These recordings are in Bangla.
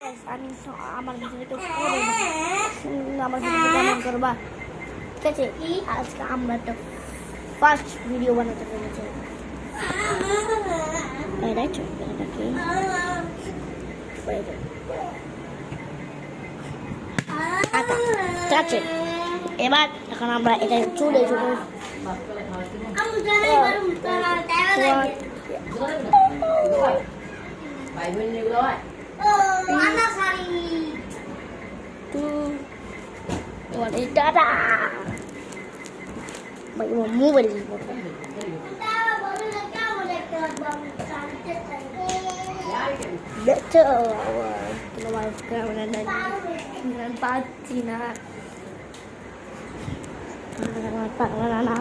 আমি আমার ভিডিওটা করে আমার ভিডিওটা কেমন করবা, ঠিক আছে? আজকে আমরা একটা ফার্স্ট ভিডিও বানাতে চলেছি। আচ্ছা, এবার এখন আমরা এটা চলে যাবো। মোবাইল পাচ্ছি না না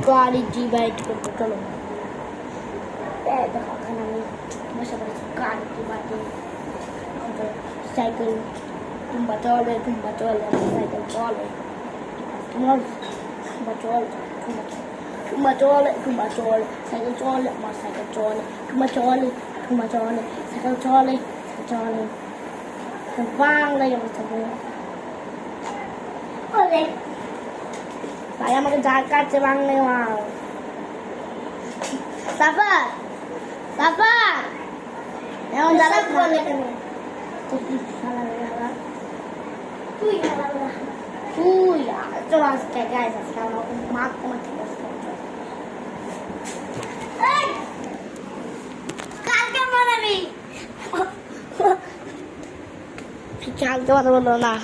গাড়ি ডিভাইড করতে চলো। দেখো এখানে আমি বসে পড়েছি গাড়ি ডিভাইড, সাইকেল तुम्बा चले साइकिल चले तुम्हार तुम्बा चले साइकिल चले আমার সাইকেল চলে तुम्बा चले साइकिल चले বাংলা আমার সাথে ওরে ভাই আমাকে যা কাটছে বাংলা মাল। সাফা এমন দাদা বলে কেন তুই চলো আজকে গাইস আজকে আমরা মাছ তোমাকে কালকে বানাবি কালকে কথা বললো না